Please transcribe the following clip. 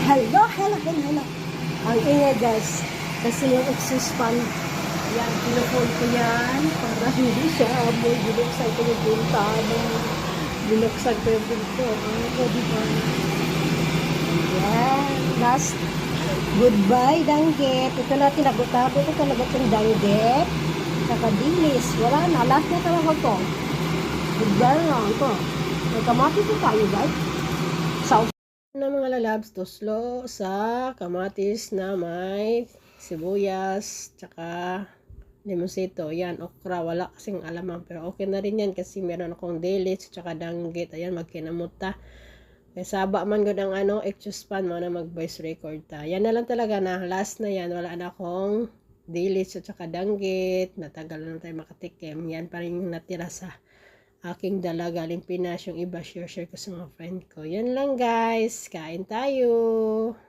Hello, hello, hello, hello. Ang ingay guys, kasi yung exhaust fan, yan, pinupol ko yan para hindi siya amoy. Binuksan ko yung bintana. Binuksan ko yung pinto. O, diba? Yan, last. Goodbye, danggit. Ito na, tinagot-tagot ko talaga itong danggit. Nakadilis. Wala na, last na talaga ito. Goodbye lang ito. Nagkamati ko tayo, guys. Sa na mga lalabs, toslo sa kamatis na may sibuyas, tsaka limonsito. Yan, okra. Wala kasing alamang. Pero okay na rin yan kasi meron akong dilis, tsaka danggit. Ayan, magkinamuta. Kaya saba man gud ang exhaust fan mo na mag-voice record ta. Yan na lang talaga na. Last na yan. Wala na akong dilis at tsaka danggit. Natagal na tayo makatikim. Yan pa rin yung natira sa aking dala galing Pinas. Yung iba share ko sa mga friend ko. Yan lang guys. Kain tayo.